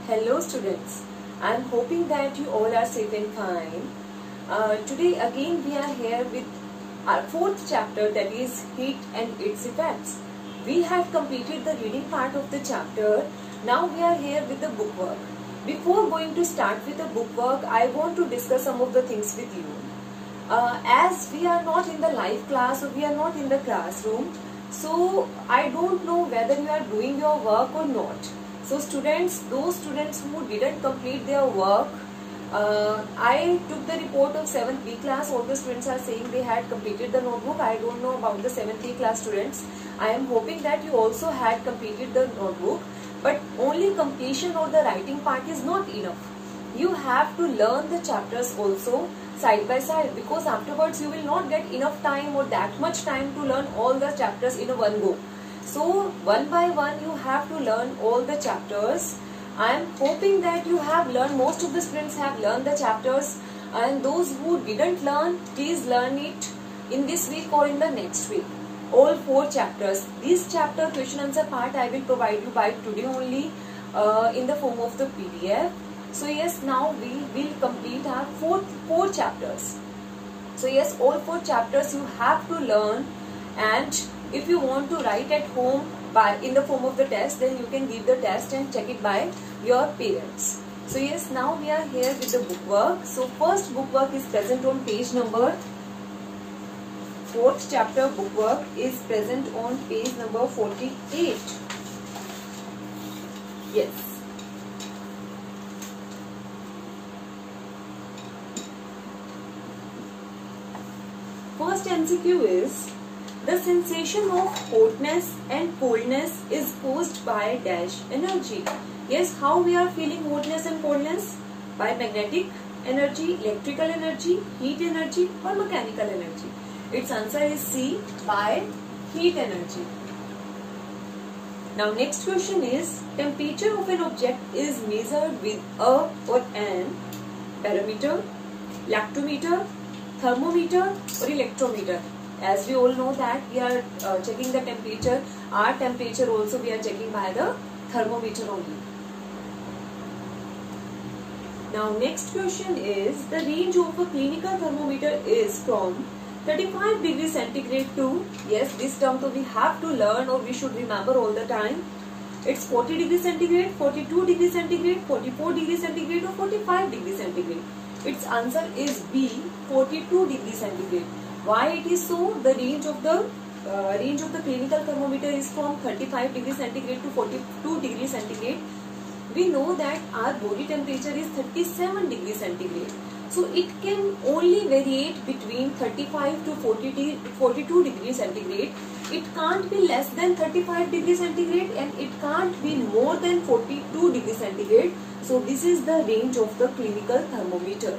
Hello students, I am hoping that you all are safe and fine. Today again we are here with our fourth chapter, that is heat and its effects. We have completed the reading part of the chapter. Now we are here with the bookwork. Before going to start with the bookwork, I want to discuss some of the things with you. As we are not in the live class or we are not in the classroom, so I don't know whether you are doing your work or not. So students, those students who didn't complete their work, I took the report of 7th B class. All the students are saying they had completed the notebook. I don't know about the 7th B class students. I am hoping that you also had completed the notebook. But only completion of the writing part is not enough. You have to learn the chapters also side by side, because afterwards you will not get enough time or that much time to learn all the chapters in a one go. So one by one you have to learn all the chapters. I am hoping that you have learned, most of the students have learned the chapters, and those who didn't learn, please learn it in this week or in the next week. All 4 chapters. This chapter question answer part I will provide you by today only in the form of the PDF. So yes, now we will complete our 4 chapters. So yes, all 4 chapters you have to learn, and if you want to write at home in the form of the test, then you can give the test and check it by your parents. So yes, now we are here with the bookwork. So first bookwork is present on page number 4th chapter bookwork is present on page number 48. Yes. First MCQ is, the sensation of hotness and coldness is caused by dash energy. Yes, how we are feeling hotness and coldness? By magnetic energy, electrical energy, heat energy or mechanical energy. Its answer is C, by heat energy. Now next question is, temperature of an object is measured with a or an barometer, lactometer, thermometer or electrometer. As we all know that we are checking the temperature, our temperature also we are checking by the thermometer only. Now next question is, the range of a clinical thermometer is from 35 degrees centigrade to, yes, this term so we have to learn or we should remember all the time. It's 40 degrees centigrade, 42 degrees centigrade, 44 degrees centigrade or 45 degrees centigrade. Its answer is B, 42 degrees centigrade. Why it is so? The range of the clinical thermometer is from 35 degrees centigrade to 42 degrees centigrade. We know that our body temperature is 37 degrees centigrade. So it can only variate between 35 to 42 degrees centigrade. It can't be less than 35 degrees centigrade and it can't be more than 42 degrees centigrade. So this is the range of the clinical thermometer.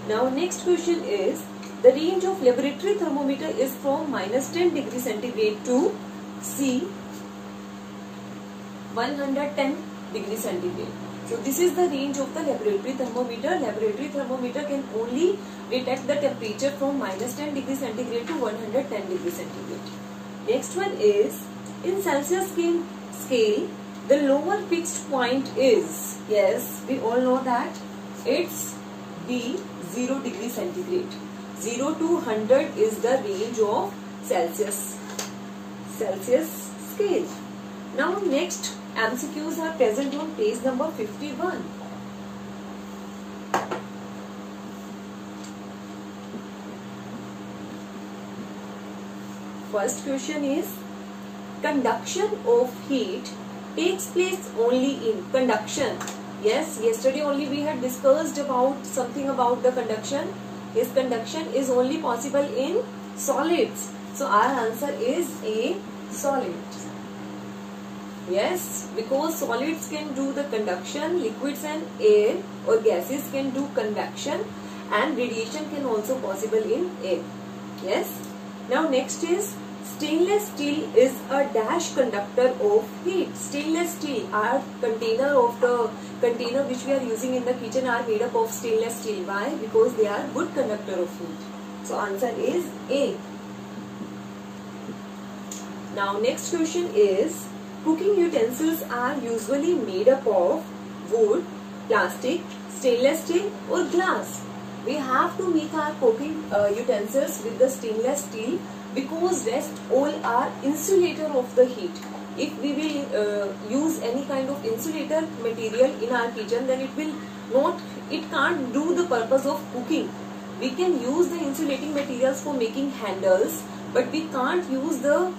Now next question is, the range of laboratory thermometer is from -10 degrees centigrade to C, 110 degrees centigrade. So this is the range of the laboratory thermometer. Laboratory thermometer can only detect the temperature from -10 degrees centigrade to 110 degrees centigrade. Next one is, in Celsius scale, the lower fixed point is, yes, we all know that it's D, 0 degrees centigrade. 0 to 100 is the range of Celsius scale. Now next MCQs are present on page number 51. First question is, conduction of heat takes place only in conduction. Yes, yesterday only we had discussed about something about the conduction. Yes, conduction is only possible in solids. So our answer is A, solid. Yes, because solids can do the conduction, liquids and air or gases can do convection, and radiation can also possible in air. Yes. Now next is, stainless steel is a dash conductor of heat. Stainless steel, our container which we are using in the kitchen are made up of stainless steel. Why? Because they are good conductor of heat. So answer is A. Now next question is, cooking utensils are usually made up of wood, plastic, stainless steel or glass. We have to make our cooking utensils with the stainless steel because rest all are insulator of the heat. If we will use any kind of insulator material in our kitchen, then it can't do the purpose of cooking. We can use the insulating materials for making handles, but we can't use the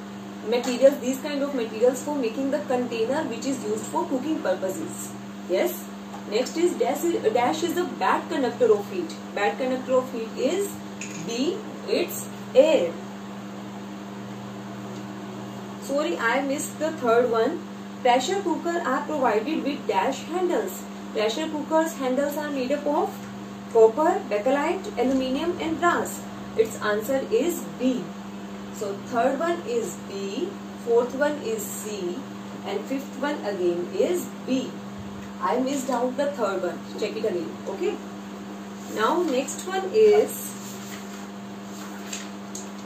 materials, these kind of materials, for making the container which is used for cooking purposes. Yes. Next is dash is the bad conductor of heat. Bad conductor of heat is B. It's air. Sorry, I missed the third one. Pressure cooker are provided with dash handles. Pressure cookers handles are made up of copper, bakelite, aluminium and brass. Its answer is B. So third one is B, fourth one is C and fifth one again is B. I missed out the third one. Check it again. Okay. Now next one is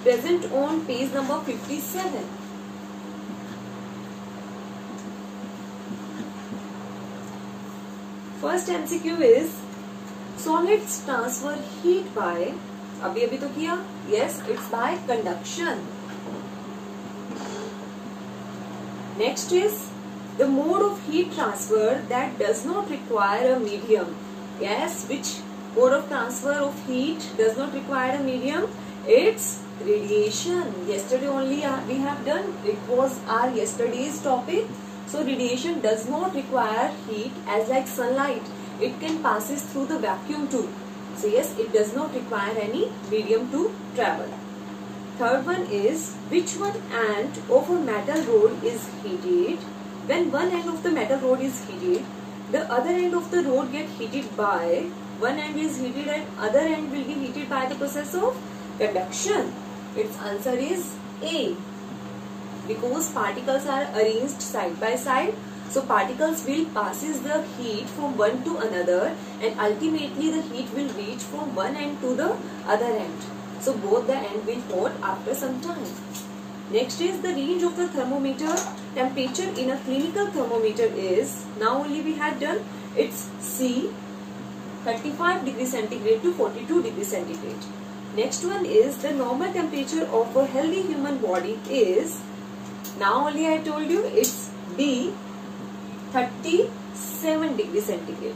present on page number 57. First MCQ is solids transfer heat by, अभी तो किया, yes, it's by conduction. Next is the mode of heat transfer that does not require a medium. Yes, which mode of transfer of heat does not require a medium? It's radiation. Yesterday only we have done, it was our yesterday's topic. So radiation does not require heat, as like sunlight. It can passes through the vacuum too. So yes, it does not require any medium to travel. Third one is, which one end of a metal rod is heated? When one end of the metal rod is heated, the other end of the rod get heated by, one end is heated and other end will be heated by the process of conduction. Its answer is A. Because particles are arranged side by side, so particles will passes the heat from one to another and ultimately the heat will reach from one end to the other end. So both the end will hot after some time. Next is the range of the thermometer temperature in a clinical thermometer is, now only we had done, it's C, 35 degrees centigrade to 42 degrees centigrade. Next one is the normal temperature of a healthy human body is, now only I told you, it's B, 37 degrees centigrade.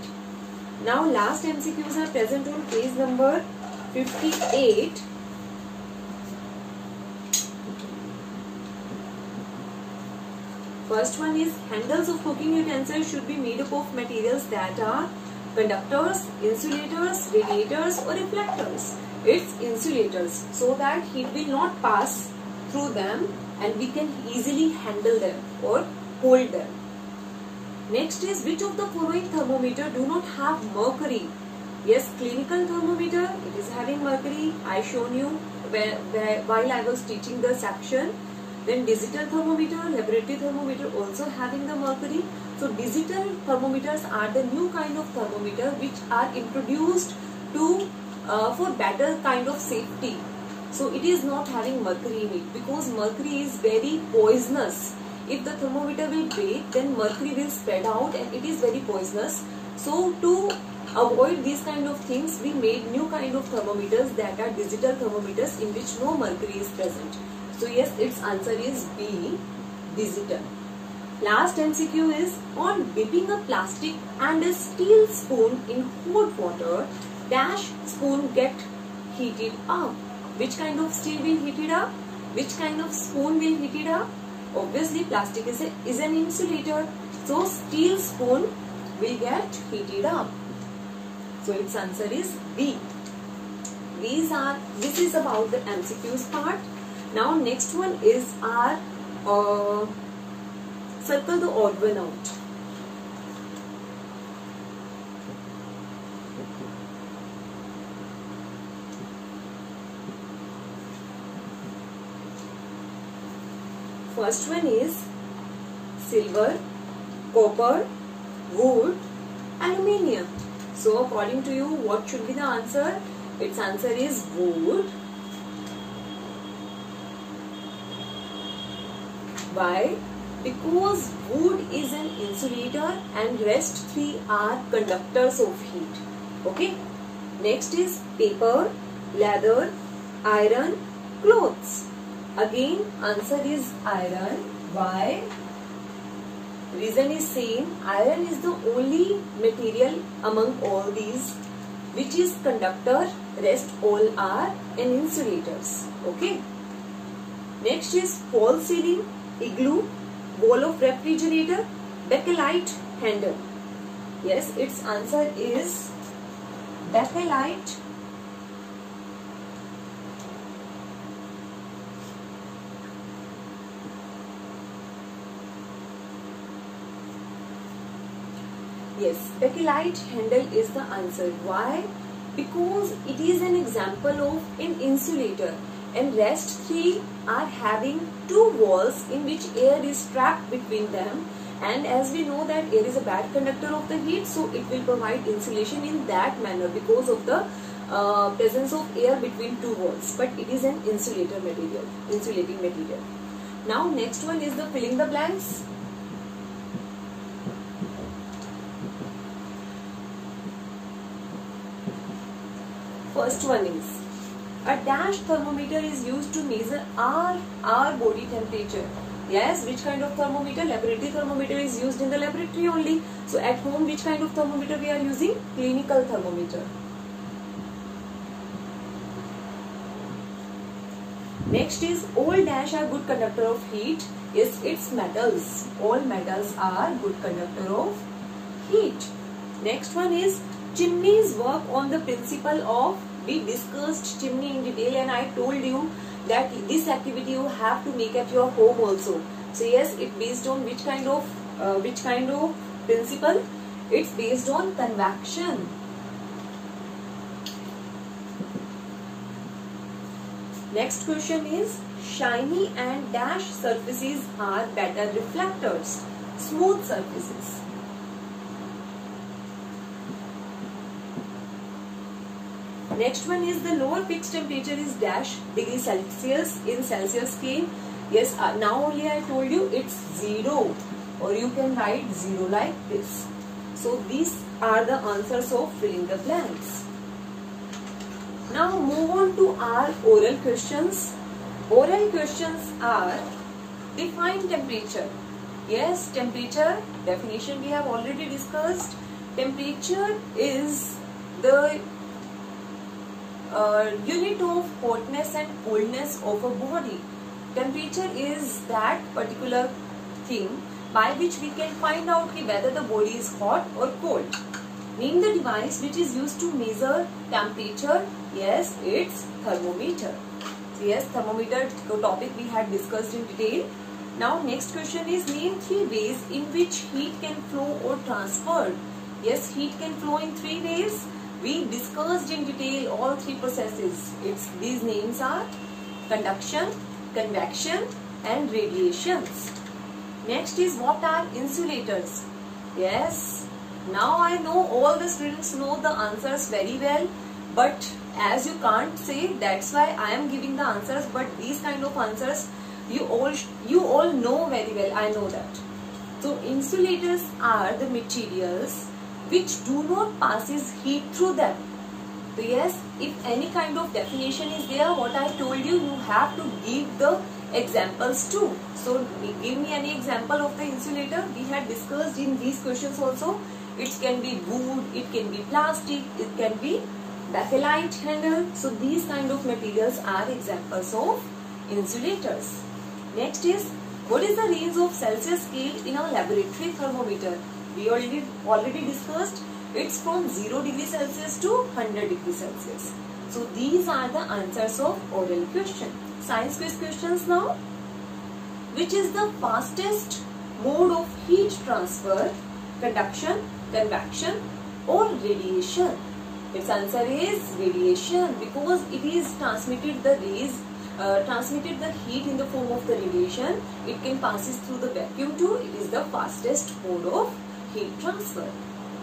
Now last MCQs are present on page number 58. First one is, handles of cooking utensils should be made up of materials that are conductors, insulators, radiators or reflectors. It's insulators, so that heat will not pass through them and we can easily handle them or hold them. Next is, which of the following thermometer do not have mercury? Yes, clinical thermometer, it is having mercury. I shown you while I was teaching the section. Then digital thermometer, laboratory thermometer also having the mercury. So digital thermometers are the new kind of thermometer which are introduced to for better kind of safety. So it is not having mercury in it because mercury is very poisonous. If the thermometer will break, then mercury will spread out and it is very poisonous. So to avoid these kind of things, we made new kind of thermometers that are digital thermometers in which no mercury is present. So yes, its answer is B, digital. Last MCQ is, on dipping a plastic and a steel spoon in hot water, dash spoon get heated up. Which kind of steel will heat it up? Which kind of spoon will heat it up? Obviously plastic is an insulator, so steel spoon will get heated up. So its answer is B. This is about the MCQs part. Now next one is our circle the odd one out. First one is silver, copper, wood, aluminium. So according to you, what should be the answer? Its answer is wood. Why? Because wood is an insulator and rest three are conductors of heat. Okay. Next is paper, leather, iron, clothes. Again answer is iron. Why? Reason is same. Iron is the only material among all these which is conductor. Rest all are an insulators. Okay. Next is false ceiling, igloo, wall of refrigerator, bakelite handle. Yes, its answer is bakelite. Yes, bakelite handle is the answer. Why? Because it is an example of an insulator, and rest three are having two walls in which air is trapped between them, and as we know that air is a bad conductor of the heat, so it will provide insulation in that manner because of the presence of air between two walls, but it is an insulating material. Now next one is the filling the blanks. First one is a dash thermometer is used to measure our body temperature. Yes, which kind of thermometer? Laboratory thermometer is used in the laboratory only. So at home, which kind of thermometer we are using? Clinical thermometer. Next is all dash are good conductor of heat. Yes, it's metals. All metals are good conductor of heat. Next one is chimneys work on the principle of, we discussed chimney in detail and I told you that this activity you have to make at your home also. So yes, it based on which kind of principle? It's based on convection. Next question is shiny and dash surfaces are better reflectors. Smooth surfaces. Next one is the lower fixed temperature is dash degree Celsius in Celsius scale. Yes, now only I told you it's 0, or you can write 0 like this. So these are the answers of filling the blanks. Now move on to our oral questions. Oral questions are define temperature. Yes, temperature definition we have already discussed. Temperature is the unit of hotness and coldness of a body. Temperature is that particular thing by which we can find out whether the body is hot or cold. Name the device which is used to measure temperature. Yes, it's thermometer. So yes, thermometer topic we had discussed in detail. Now next question is name 3 ways in which heat can flow or transferred. Yes, heat can flow in 3 ways. We discussed in detail all 3 processes. These names are conduction, convection and radiations. Next is what are insulators? Yes, now I know all the students know the answers very well, but as you can't say, that's why I am giving the answers, but these kind of answers you all know very well, I know that. So insulators are the materials which do not passes heat through them. So yes, if any kind of definition is there, what I told you, you have to give the examples too. So give me any example of the insulator. We had discussed in these questions also. It can be wood, it can be plastic, it can be bakelite handle. So these kind of materials are examples of insulators. Next is what is the range of Celsius scale in a laboratory thermometer? We already discussed, it's from 0 degree Celsius to 100 degree Celsius. So these are the answers of oral question. Science quiz questions now. Which is the fastest mode of heat transfer? Conduction, convection or radiation? Its answer is radiation, because it is transmitted the heat in the form of the radiation. It can passes through the vacuum too. It is the fastest mode of heat transfer.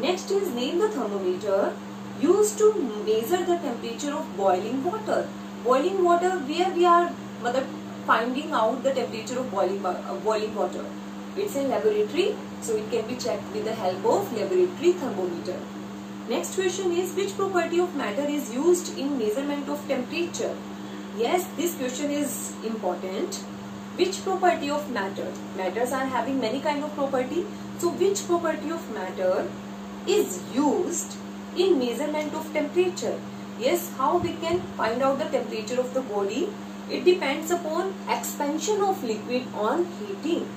Next is name the thermometer used to measure the temperature of boiling water. Boiling water, where we are finding out the temperature of boiling water. It's in laboratory, so it can be checked with the help of laboratory thermometer. Next question is, which property of matter is used in measurement of temperature? Yes, this question is important. Which property of matter? Matters are having many kind of property. So which property of matter is used in measurement of temperature? Yes, how we can find out the temperature of the body? It depends upon expansion of liquid on heating.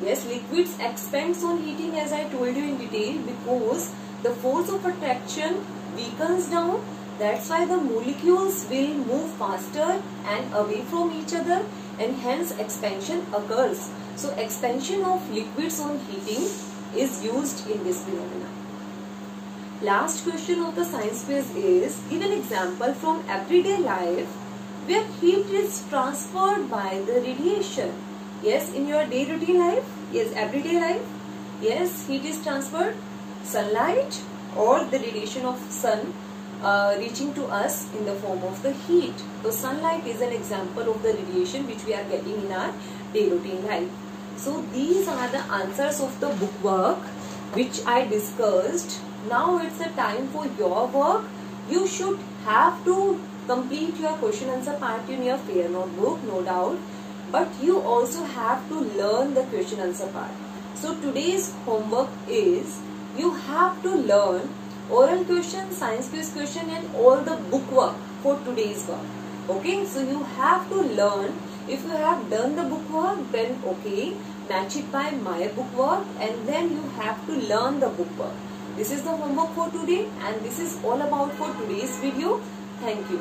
Yes, liquids expands on heating, as I told you in detail, because the force of attraction weakens down. That's why the molecules will move faster and away from each other, and hence expansion occurs. So expansion of liquids on heating is used in this phenomenon. Last question of the science quiz is, give an example from everyday life where heat is transferred by the radiation. Yes, in your day routine life, yes, everyday life, yes, heat is transferred, sunlight or the radiation of sun reaching to us in the form of the heat. So sunlight is an example of the radiation which we are getting in our day routine life. So these are the answers of the book work which I discussed. Now it's the time for your work. You should have to complete your question answer part in your fair notebook, no doubt. But you also have to learn the question answer part. So today's homework is, you have to learn oral question, science quiz question and all the book work for today's work. Okay, so you have to learn. If you have done the book work, then okay, match it by my book work, and then you have to learn the book work. This is the homework for today, and this is all about for today's video. Thank you.